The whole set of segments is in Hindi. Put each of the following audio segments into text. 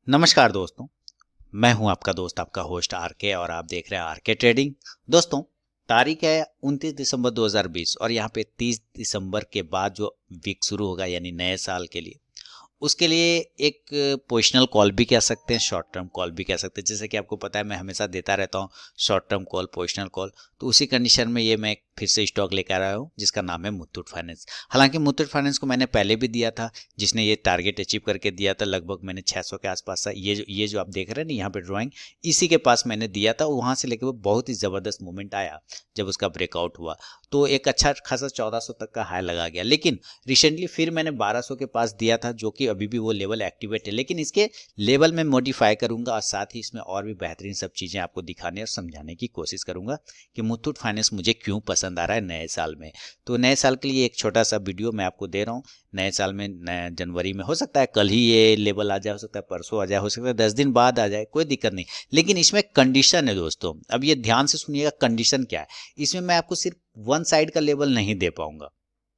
नमस्कार दोस्तों, मैं हूं आपका दोस्त आपका होस्ट आरके और आप देख रहे हैं आरके ट्रेडिंग। दोस्तों, तारीख है 29 दिसंबर 2020 और यहाँ पे 30 दिसंबर के बाद जो वीक शुरू होगा यानी नए साल के लिए उसके लिए एक पोजिशनल कॉल भी कह सकते हैं, शॉर्ट टर्म कॉल भी कह सकते हैं। जैसे कि आपको पता है मैं हमेशा देता रहता हूँ short term call, positional call. तो उसी कंडीशन में ये मैं फिर से स्टॉक लेकर आया हूँ जिसका नाम है मुथूट फाइनेंस। हालांकि मुथूट फाइनेंस को मैंने पहले भी दिया था, जिसने ये टारगेट अचीव करके दिया था। लगभग मैंने 600 के आसपास था। ये जो आप देख रहे हैं ना यहाँ पे ड्राइंग, इसी के पास मैंने दिया था। वहाँ से लेकर वो बहुत ही ज़बरदस्त मूवमेंट आया जब उसका ब्रेकआउट हुआ, तो एक अच्छा खासा 1400 तक का हाई लगा गया। लेकिन रिसेंटली फिर मैंने 1200 के पास दिया था, जो कि अभी भी वो लेवल एक्टिवेट है। लेकिन इसके लेवल में मॉडिफाई करूंगा और साथ ही इसमें और भी बेहतरीन सब चीज़ें आपको दिखाने और समझाने की कोशिश करूंगा कि मुथूट फाइनेंस मुझे क्यों पसंद आ रहा है नए साल में। तो नए साल के लिए एक छोटा सा वीडियो मैं आपको दे रहा हूँ। नए साल में नए जनवरी में हो सकता है कल ही ये लेवल आ जाए, हो सकता है परसों आ जाए, हो सकता है 10 दिन बाद आ जाए, कोई दिक्कत नहीं। लेकिन इसमें कंडीशन है दोस्तों, अब ये ध्यान से सुनिएगा कंडीशन क्या है। इसमें मैं आपको सिर्फ वन साइड का लेवल नहीं दे पाऊंगा,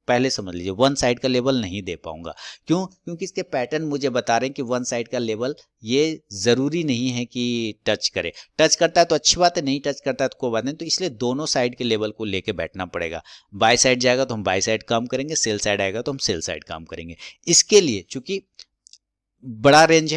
पहले समझ लीजिए। वन साइड का लेवल नहीं दे पाऊंगा। क्यों? क्योंकि इसके पैटर्न मुझे बता रहे हैं कि वन साइड का लेवल ये जरूरी नहीं है कि टच करे। टच करता है तो अच्छी बात है, नहीं टच करता है तो कोई बात नहीं। तो इसलिए दोनों साइड के लेवल को लेके बैठना पड़ेगा। बाय साइड जाएगा तो हम बाय साइड काम करेंगे, सेल साइड आएगा तो हम सेल साइड काम करेंगे। इसके लिए चूंकि बड़ा रेंज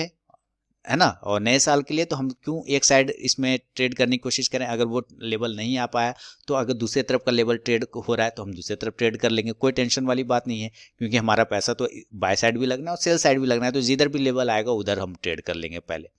है ना, और नए साल के लिए तो हम क्यों एक साइड इसमें ट्रेड करने की कोशिश करें। अगर वो लेवल नहीं आ पाया तो अगर दूसरे तरफ का लेवल ट्रेड हो रहा है तो हम दूसरे तरफ ट्रेड कर लेंगे, कोई टेंशन वाली बात नहीं है। क्योंकि हमारा पैसा तो बाय साइड भी लगना है और सेल साइड भी लगना है, तो जिधर भी लेवल आएगा उधर हम ट्रेड कर लेंगे पहले।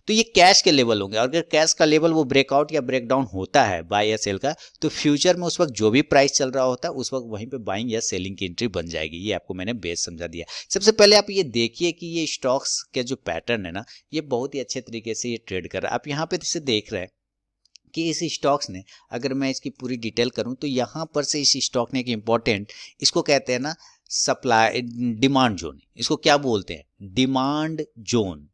तो ये कैश के लेवल होंगे, और अगर कैश का लेवल वो ब्रेकआउट या ब्रेकडाउन होता है बाय या सेल का, तो फ्यूचर में उस वक्त जो भी प्राइस चल रहा होता है उस वक्त वहीं पे बाइंग या सेलिंग की एंट्री बन जाएगी। ये आपको मैंने बेस समझा दिया। सबसे पहले आप ये देखिए कि ये स्टॉक्स के जो पैटर्न है ना, ये बहुत ही अच्छे तरीके से ये ट्रेड कर रहा है। आप यहाँ पे इसे देख रहे हैं कि इस स्टॉक्स ने, अगर मैं इसकी पूरी डिटेल करूं तो यहाँ पर से इस स्टॉक ने एक इंपॉर्टेंट, इसको कहते हैं ना सप्लाई डिमांड जोन। इसको क्या बोलते हैं? Demand zone.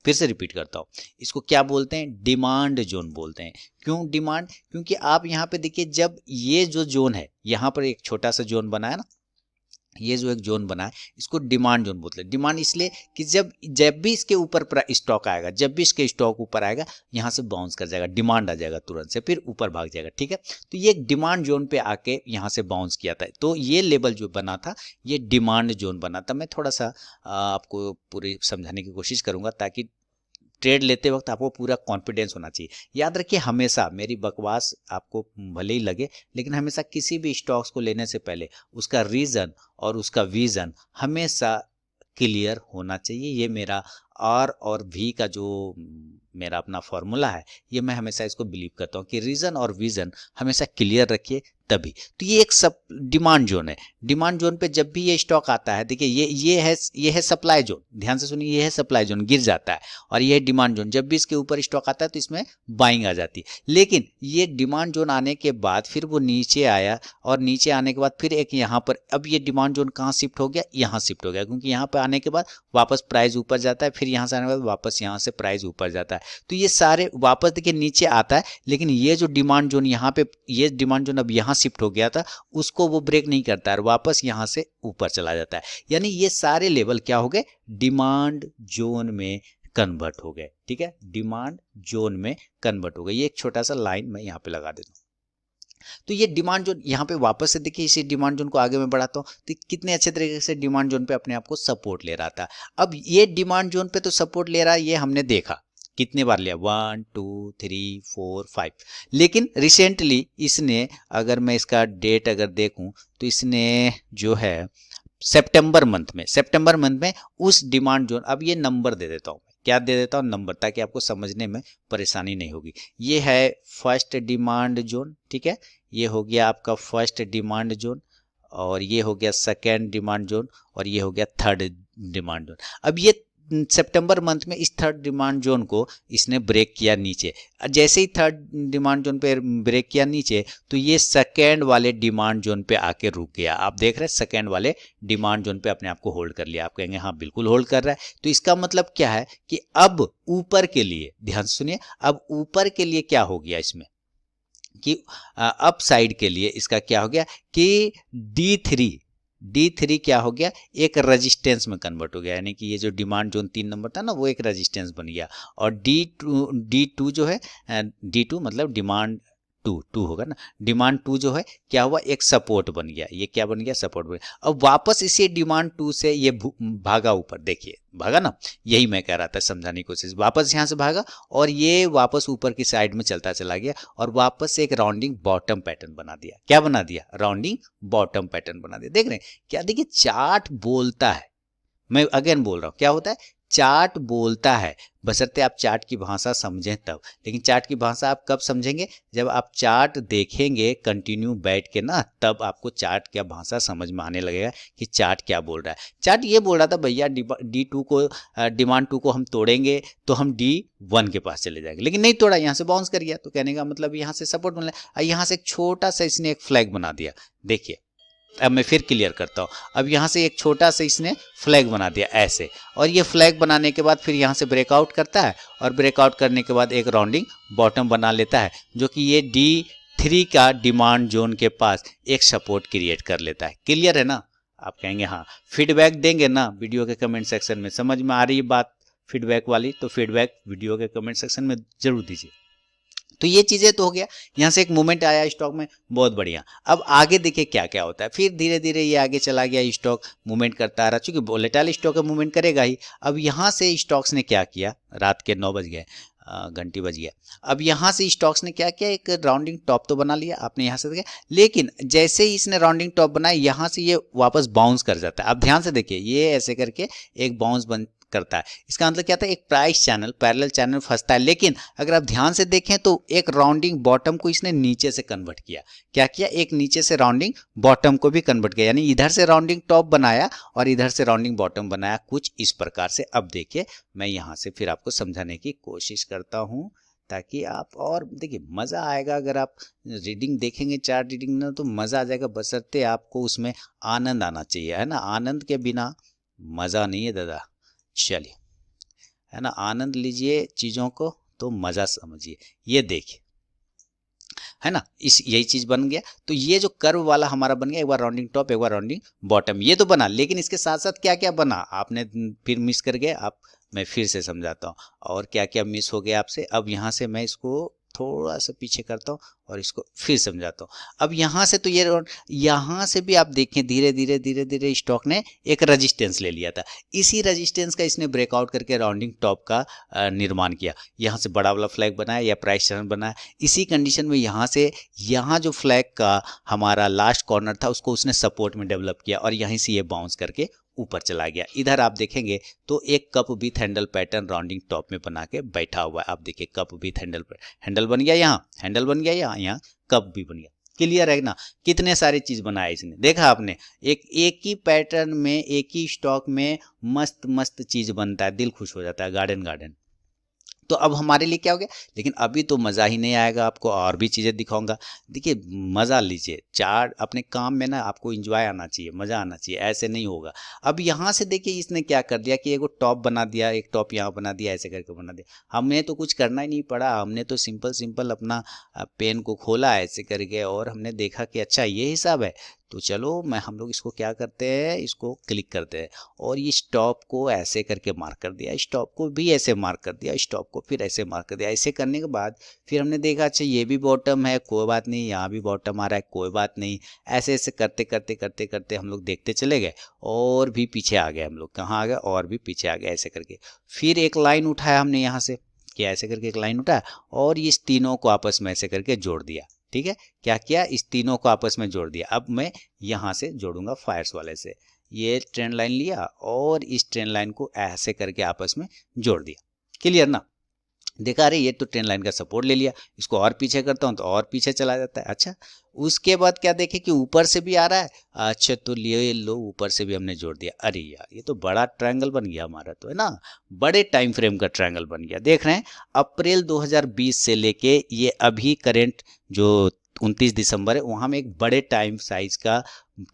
फिर से रिपीट करता हूँ, इसको क्या बोलते हैं? डिमांड जोन बोलते हैं। क्यों डिमांड? क्योंकि आप यहाँ पे देखिए, जब ये जो जोन है, यहाँ पर एक छोटा सा जोन बना है ना, ये जो एक जोन बना है इसको डिमांड जोन बोलते हैं। डिमांड इसलिए कि जब जब भी इसके ऊपर स्टॉक आएगा, जब भी इसके स्टॉक ऊपर आएगा, यहाँ से बाउंस कर जाएगा, डिमांड आ जाएगा तुरंत से, फिर ऊपर भाग जाएगा। ठीक है, तो ये एक डिमांड जोन पे आके यहाँ से बाउंस किया था। तो ये लेवल जो बना था ये डिमांड जोन बना था। मैं थोड़ा सा आपको पूरी समझाने की कोशिश करूंगा ताकि ट्रेड लेते वक्त आपको पूरा कॉन्फिडेंस होना चाहिए। याद रखिए, हमेशा मेरी बकवास आपको भले ही लगे, लेकिन हमेशा किसी भी स्टॉक्स को लेने से पहले उसका रीज़न और उसका विज़न हमेशा क्लियर होना चाहिए। ये मेरा आर और वी का जो मेरा अपना फॉर्मूला है, ये मैं हमेशा इसको बिलीव करता हूँ कि रीज़न और विज़न हमेशा क्लियर रखिए तभी। तो ये एक सब डिमांड जोन है। डिमांड जोन पे जब भी ये स्टॉक आता है, देखिए ये है सप्लाई जोन। ध्यान से सुनिए, ये है सप्लाई जोन, गिर जाता है। और ये है डिमांड जोन। जब भी इसके ऊपर स्टॉक आता है तो इसमें बाइंग आ जाती है। लेकिन ये डिमांड जोन आने के बाद फिर वो नीचे आया, और नीचे आने के बाद फिर एक यहाँ पर, अब ये डिमांड जोन कहाँ शिफ्ट हो गया? यहाँ शिफ्ट हो गया। क्योंकि यहाँ पर आने के बाद वापस प्राइस ऊपर जाता है, फिर यहाँ से आने के बाद वापस यहाँ से प्राइस ऊपर जाता है। तो ये सारे वापस देखिए नीचे आता है, लेकिन ये जो डिमांड जोन यहाँ पे, ये डिमांड जोन अब यहाँ शिफ्ट हो गया था, उसको वो ब्रेक नहीं करता है, वापस यहाँ से ऊपर चला जाता है। यानी ये सारे लेवल क्या हो गए? डिमांड जोन में कन्वर्ट हो गए। ठीक है, डिमांड जोन में कन्वर्ट हो गए। ये एक छोटा सा लाइन मैं यहाँ पे लगा देता हूँ। तो ये डिमांड जोन यहाँ पे वापस से देखिए, इसी डिमांड जोन को आगे मैं बढ़ाता हूँ तो कितने अच्छे तरीके से डिमांड जोन पे अपने आप को सपोर्ट ले रहा था। अब ये डिमांड जोन पे तो सपोर्ट ले रहा है, ये हमने देखा कितने बार लिया, 1 2 3 4 5। लेकिन रिसेंटली इसने, अगर मैं इसका डेट अगर देखूं तो इसने जो है सितंबर मंथ में उस डिमांड जोन, अब ये नंबर दे देता हूं, क्या दे देता हूं? नंबर, ताकि आपको समझने में परेशानी नहीं होगी। ये है फर्स्ट डिमांड जोन। ठीक है, ये हो गया आपका फर्स्ट डिमांड जोन, और ये हो गया सेकेंड डिमांड जोन, और ये हो गया थर्ड डिमांड जोन। अब ये सितंबर मंथ में इस थर्ड डिमांड जोन को इसने ब्रेक किया नीचे। जैसे ही थर्ड डिमांड जोन पे ब्रेक किया नीचे, तो ये सेकेंड वाले डिमांड जोन पे आके रुक गया। आप देख रहे हैं, सेकेंड वाले डिमांड जोन पे अपने आप को होल्ड कर लिया। आप कहेंगे हाँ बिल्कुल होल्ड कर रहा है। तो इसका मतलब क्या है कि अब ऊपर के लिए, ध्यान सुनिए, अब ऊपर के लिए क्या हो गया इसमें कि अप साइड के लिए इसका क्या हो गया कि D3 D3 क्या हो गया, एक रेजिस्टेंस में कन्वर्ट हो गया, यानी कि ये जो डिमांड जोन 3 नंबर था ना वो एक रेजिस्टेंस बन गया। और D2 जो है, D2 मतलब डिमांड टू होगा ना, डिमांड 2 जो है क्या हुआ, एक सपोर्ट बन गया। ये क्या बन गया, सपोर्ट बन गया। अब वापस इसी डिमांड 2 से ये भागा ऊपर, देखिए भागा ना, यही मैं कह रहा था, समझाने की कोशिश। वापस यहाँ से भागा और ये वापस ऊपर की साइड में चलता चला गया और वापस से एक राउंडिंग बॉटम पैटर्न बना दिया। क्या बना दिया, राउंडिंग बॉटम पैटर्न बना दिया। देख रहे हैं क्या, देखिए चार्ट बोलता है, मैं अगेन बोल रहा हूं, क्या होता है, चार्ट बोलता है, बशर्ते आप चार्ट की भाषा समझें तब। लेकिन चार्ट की भाषा आप कब समझेंगे, जब आप चार्ट देखेंगे कंटिन्यू बैठ के ना, तब आपको चार्ट क्या भाषा समझ में आने लगेगा कि चार्ट क्या बोल रहा है। चार्ट ये बोल रहा था भैया D2 को, डिमांड 2 को हम तोड़ेंगे तो हम D1 के पास चले जाएंगे, लेकिन नहीं तोड़ा, यहाँ से बाउंस कर गया। तो कहने का मतलब यहाँ से सपोर्ट बन रहा है, यहाँ से एक छोटा सा इसने एक फ्लैग बना दिया। देखिए अब मैं फिर क्लियर करता हूँ, अब यहाँ से एक छोटा सा इसने फ्लैग बना दिया ऐसे, और ये फ्लैग बनाने के बाद फिर यहाँ से ब्रेकआउट करता है, और ब्रेकआउट करने के बाद एक राउंडिंग बॉटम बना लेता है, जो कि ये D3 का डिमांड जोन के पास एक सपोर्ट क्रिएट कर लेता है। क्लियर है ना, आप कहेंगे हाँ, फीडबैक देंगे ना वीडियो के कमेंट सेक्शन में, समझ में आ रही है बात फीडबैक वाली, तो फीडबैक वीडियो के कमेंट सेक्शन में जरूर दीजिए। तो ये चीजें तो हो गया, यहाँ से एक मूवमेंट आया स्टॉक में, बहुत बढ़िया। अब आगे देखिए क्या क्या होता है, फिर धीरे धीरे ये आगे चला गया, स्टॉक मूवमेंट करता रहा, चूंकि वोलेटाइल स्टॉक है मूवमेंट करेगा ही। अब यहाँ से स्टॉक्स ने क्या किया, रात के 9 बज गए, घंटी बज गया। अब यहाँ से स्टॉक्स ने क्या किया, एक राउंडिंग टॉप तो बना लिया आपने यहाँ से देखा, लेकिन जैसे ही इसने राउंडिंग टॉप बनाया, यहाँ से ये वापस बाउंस कर जाता है। अब ध्यान से देखिए, ये ऐसे करके एक बाउंस करता है, इसका मतलब क्या था, एक प्राइस चैनल, पैरेलल चैनल फंसता है। लेकिन अगर आप ध्यान से देखें तो एक राउंडिंग बॉटम को इसने नीचे से कन्वर्ट किया। क्या किया, एक नीचे से राउंडिंग बॉटम को भी कन्वर्ट किया, यानी इधर से राउंडिंग टॉप बनाया और इधर से राउंडिंग बॉटम बनाया, कुछ इस प्रकार से। अब देखिए मैं यहाँ से फिर आपको समझाने की कोशिश करता हूँ, ताकि आप और देखिए मज़ा आएगा। अगर आप रीडिंग देखेंगे, चार्ट रीडिंग ना, तो मज़ा आ जाएगा, बशर्ते आपको उसमें आनंद आना चाहिए, है ना। आनंद के बिना मज़ा नहीं है दादा। चलिए, है ना, आनंद लीजिए चीज़ों को तो मज़ा समझिए। ये देखिए, है ना, इस यही चीज़ बन गया। तो ये जो कर्व वाला हमारा बन गया, एक बार राउंडिंग टॉप, एक बार राउंडिंग बॉटम, ये तो बना। लेकिन इसके साथ साथ क्या क्या बना, आपने फिर मिस कर गए। आप, मैं फिर से समझाता हूँ और क्या क्या मिस हो गया आपसे। अब यहाँ से मैं इसको थोड़ा सा पीछे करता हूँ और इसको फिर समझाता हूँ। अब यहाँ से तो ये, यहाँ से भी आप देखें धीरे धीरे धीरे धीरे स्टॉक ने एक रेजिस्टेंस ले लिया था। इसी रेजिस्टेंस का इसने ब्रेकआउट करके राउंडिंग टॉप का निर्माण किया। यहाँ से बड़ा वाला फ्लैग बनाया या प्राइस चैनल बनाया। इसी कंडीशन में यहाँ से, यहाँ जो फ्लैग का हमारा लास्ट कॉर्नर था उसको उसने सपोर्ट में डेवलप किया और यहीं से ये बाउंस करके ऊपर चला गया। इधर आप देखेंगे तो एक cup with handle pattern rounding top में बना के बैठा हुआ है। आप देखिए कप विथ हैंडल बन गया, यहाँ हैंडल बन गया, यहाँ कप भी बन गया। क्लियर है ना, कितने सारे चीज बनाए इसने, देखा आपने। एक ही पैटर्न में, एक ही स्टॉक में मस्त मस्त चीज बनता है, दिल खुश हो जाता है, गार्डन गार्डन। तो अब हमारे लिए क्या हो गया, लेकिन अभी तो मज़ा ही नहीं आएगा, आपको और भी चीज़ें दिखाऊंगा। देखिए मज़ा लीजिए, चार्ट अपने काम में ना आपको एंजॉय आना चाहिए, मज़ा आना चाहिए, ऐसे नहीं होगा। अब यहाँ से देखिए इसने क्या कर दिया कि एगो टॉप बना दिया, एक टॉप यहाँ बना दिया, ऐसे करके बना दिया। हमें तो कुछ करना ही नहीं पड़ा, हमने तो सिंपल सिंपल अपना पेन को खोला ऐसे करके और हमने देखा कि अच्छा ये हिसाब है, तो चलो हम लोग इसको क्या करते हैं, इसको क्लिक करते हैं और ये स्टॉप को ऐसे करके मार्क कर दिया, स्टॉप को भी ऐसे मार्क कर दिया, स्टॉप को फिर ऐसे मार्क कर दिया। ऐसे करने के बाद फिर हमने देखा अच्छा ये भी बॉटम है, कोई बात नहीं, यहाँ भी बॉटम आ रहा है, कोई बात नहीं। ऐसे ऐसे करते करते करते करते हम लोग देखते चले गए और भी पीछे आ गए हम लोग। कहाँ आ गए, और भी पीछे आ गए ऐसे करके। फिर एक लाइन उठाया हमने यहाँ से, क्या ऐसे करके एक लाइन उठाया और इस तीनों को आपस में ऐसे करके जोड़ दिया। ठीक है, क्या किया, इस तीनों को आपस में जोड़ दिया। अब मैं यहाँ से जोड़ूंगा फायर्स वाले से, ये ट्रेंड लाइन लिया और इस ट्रेंड लाइन को ऐसे करके आपस में जोड़ दिया। क्लियर ना, देखा अरे ये तो ट्रेंड लाइन का सपोर्ट ले लिया, इसको और पीछे करता हूँ तो और पीछे चला जाता है। अच्छा, उसके बाद क्या देखे कि ऊपर से भी आ रहा है, अच्छा तो लिए लो ऊपर से भी हमने जोड़ दिया। अरे यार ये तो बड़ा ट्रायंगल बन गया हमारा, तो है ना, बड़े टाइम फ्रेम का ट्रायंगल बन गया। देख रहे हैं अप्रैल 2020 से लेके ये अभी करेंट जो 29 दिसंबर है, वहाँ में एक बड़े टाइम साइज का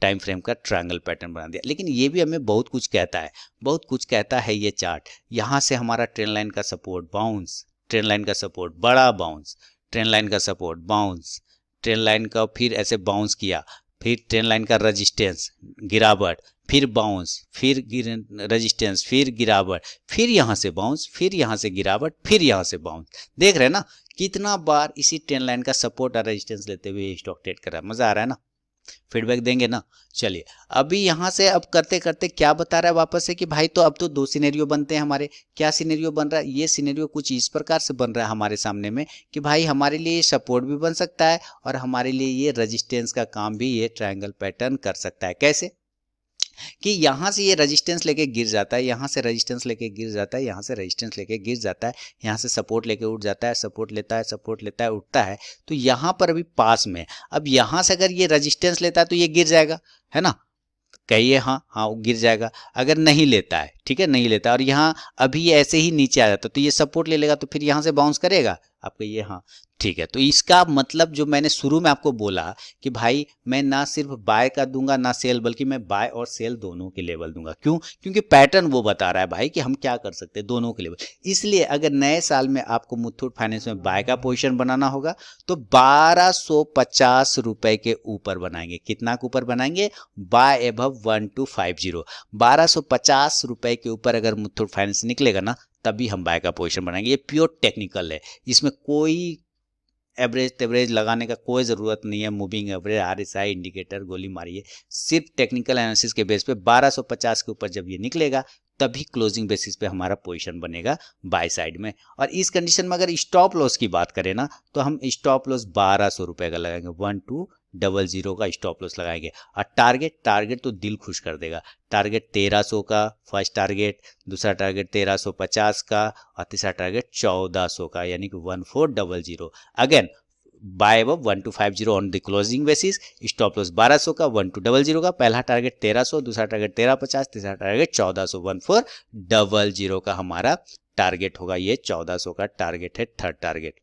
टाइम फ्रेम का ट्रायंगल पैटर्न बना दिया। लेकिन ये भी हमें बहुत कुछ कहता है, बहुत कुछ कहता है ये चार्ट। यहाँ से हमारा ट्रेंड लाइन का सपोर्ट बाउंस, ट्रेंड लाइन का सपोर्ट बड़ा बाउंस, ट्रेंड लाइन का सपोर्ट बाउंस, ट्रेंड लाइन का फिर ऐसे बाउंस किया, फिर ट्रेंड लाइन का रेजिस्टेंस, गिरावट, फिर बाउंस, फिर रेजिस्टेंस, फिर गिरावट, फिर यहाँ से बाउंस, फिर यहाँ से गिरावट, फिर यहाँ से बाउंस। देख रहे हैं ना कितना बार इसी ट्रेंड लाइन का सपोर्ट और रेजिस्टेंस लेते हुए स्टॉक ट्रेड कर रहा है। मजा आ रहा है ना? फीडबैक देंगे ना। चलिए अभी यहाँ से अब करते करते क्या बता रहा है वापस से कि भाई तो अब तो दो सिनेरियो बनते हैं हमारे। क्या सिनेरियो बन रहा है? ये सिनेरियो कुछ इस प्रकार से बन रहा है हमारे सामने में कि भाई हमारे लिए ये सपोर्ट भी बन सकता है और हमारे लिए ये रेजिस्टेंस का काम भी ये ट्रायंगल पैटर्न कर सकता है। कैसे? कि यहाँ से ये रेजिस्टेंस लेके गिर जाता है, यहाँ से रेजिस्टेंस लेके गिर जाता है, यहाँ से रेजिस्टेंस लेके गिर जाता है, यहाँ से सपोर्ट लेके उठ जाता है, सपोर्ट लेता है, सपोर्ट लेता है, उठता है। तो यहाँ पर अभी पास में, अब यहाँ से अगर ये रेजिस्टेंस लेता है तो ये गिर जाएगा, है ना? कहिए हाँ हाँ वो गिर जाएगा। अगर नहीं लेता है, ठीक है, नहीं लेता और यहाँ अभी ये ऐसे ही नीचे आ जाता तो ये सपोर्ट ले लेगा, तो फिर यहाँ से बाउंस करेगा। आप कहिए हाँ ठीक है। तो इसका मतलब जो मैंने शुरू में आपको बोला कि भाई मैं ना सिर्फ बाय का दूंगा ना सेल, बल्कि मैं बाय और सेल दोनों के लेवल दूंगा। क्यों? क्योंकि पैटर्न वो बता रहा है भाई कि हम क्या कर सकते हैं दोनों के लेवल। इसलिए अगर नए साल में आपको मुथूट फाइनेंस में बाय का पोजीशन बनाना होगा तो 1250 रुपए के ऊपर बनाएंगे। कितना के ऊपर बनाएंगे? बाय एबव 1250, 1250 रुपए के ऊपर अगर मुथूट फाइनेंस निकलेगा ना तभी हम बाय का पोजीशन बनाएंगे। ये प्योर टेक्निकल है, इसमें कोई एवरेज तेवरेज लगाने का कोई ज़रूरत नहीं है। मूविंग एवरेज, RSI, इंडिकेटर गोली मारिए, सिर्फ टेक्निकल एनालिसिस के बेस पे 1250 के ऊपर जब ये निकलेगा तभी क्लोजिंग बेसिस पे हमारा पोजीशन बनेगा बाय साइड में। और इस कंडीशन में अगर स्टॉप लॉस की बात करें ना तो हम स्टॉप लॉस 1200 रुपये का लगाएंगे, 1200 का स्टॉप लॉस लगाएंगे। और टारगेट तो दिल खुश कर देगा। टारगेट 1300 का फर्स्ट टारगेट, दूसरा टारगेट 1350 का और तीसरा टारगेट 1400 का, यानी कि 1400। अगेन बाय अब 1250 on the closing basis, stop loss 1200 का, 1200 का। पहला टारगेट 1300, दूसरा टारगेट 1350, तीसरा टारगेट 1400, 1400 का हमारा टारगेट होगा। ये 1400 का टारगेट है थर्ड टारगेट।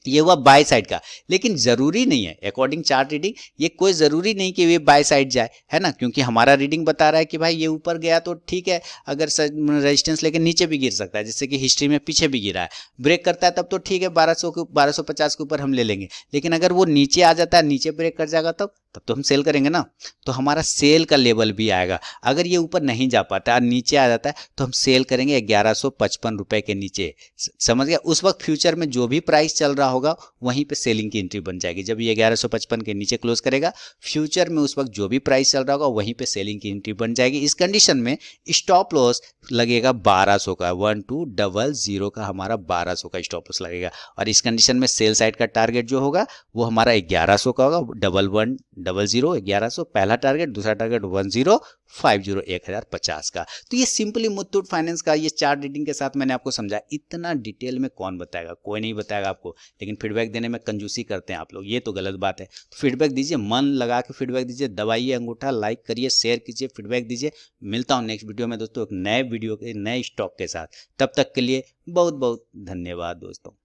ये हुआ बाय साइड का। लेकिन जरूरी नहीं है, अकॉर्डिंग चार्ट रीडिंग ये कोई जरूरी नहीं कि ये बाय साइड जाए, है ना? क्योंकि हमारा रीडिंग बता रहा है कि भाई ये ऊपर गया तो ठीक है, अगर रेजिस्टेंस लेके नीचे भी गिर सकता है, जैसे कि हिस्ट्री में पीछे भी गिरा है। ब्रेक करता है तब तो ठीक है, 1250 के ऊपर हम ले लेंगे। लेकिन अगर वो नीचे आ जाता है, नीचे ब्रेक कर जाएगा तब तो हम सेल करेंगे ना। तो हमारा सेल का लेवल भी आएगा। अगर ये ऊपर नहीं जा पाता और नीचे आ जाता है तो हम सेल करेंगे 1155 रुपए के नीचे। समझ गया? उस वक्त फ्यूचर में जो भी प्राइस चल रहा होगा वहीं पे सेलिंग की एंट्री बन जाएगी। जब ये 1155 के नीचे क्लोज करेगा, फ्यूचर में उस वक्त जो भी प्राइस चल रहा होगा वहीं पे सेलिंग की एंट्री बन जाएगी। इस कंडीशन में स्टॉप लॉस लगेगा 1200 का, 1200 का हमारा 1200 का स्टॉप लॉस लगेगा। और इस कंडीशन में सेल साइड का टारगेट जो होगा वो हमारा 1100 का होगा, 1100 1100 पहला टारगेट, दूसरा टारगेट 1050 1050 का। तो ये सिंपली मुथूट फाइनेंस का ये चार्ट रीडिंग के साथ मैंने आपको समझाया। इतना डिटेल में कौन बताएगा? कोई नहीं बताएगा आपको। लेकिन फीडबैक देने में कंजूसी करते हैं आप लोग, ये तो गलत बात है। तो फीडबैक दीजिए, मन लगा के फीडबैक दीजिए, दबाइए अंगूठा, लाइक करिए, शेयर कीजिए, फीडबैक दीजिए। मिलता हूँ नेक्स्ट वीडियो में दोस्तों, एक नए वीडियो के नए स्टॉक के साथ। तब तक के लिए बहुत बहुत धन्यवाद दोस्तों।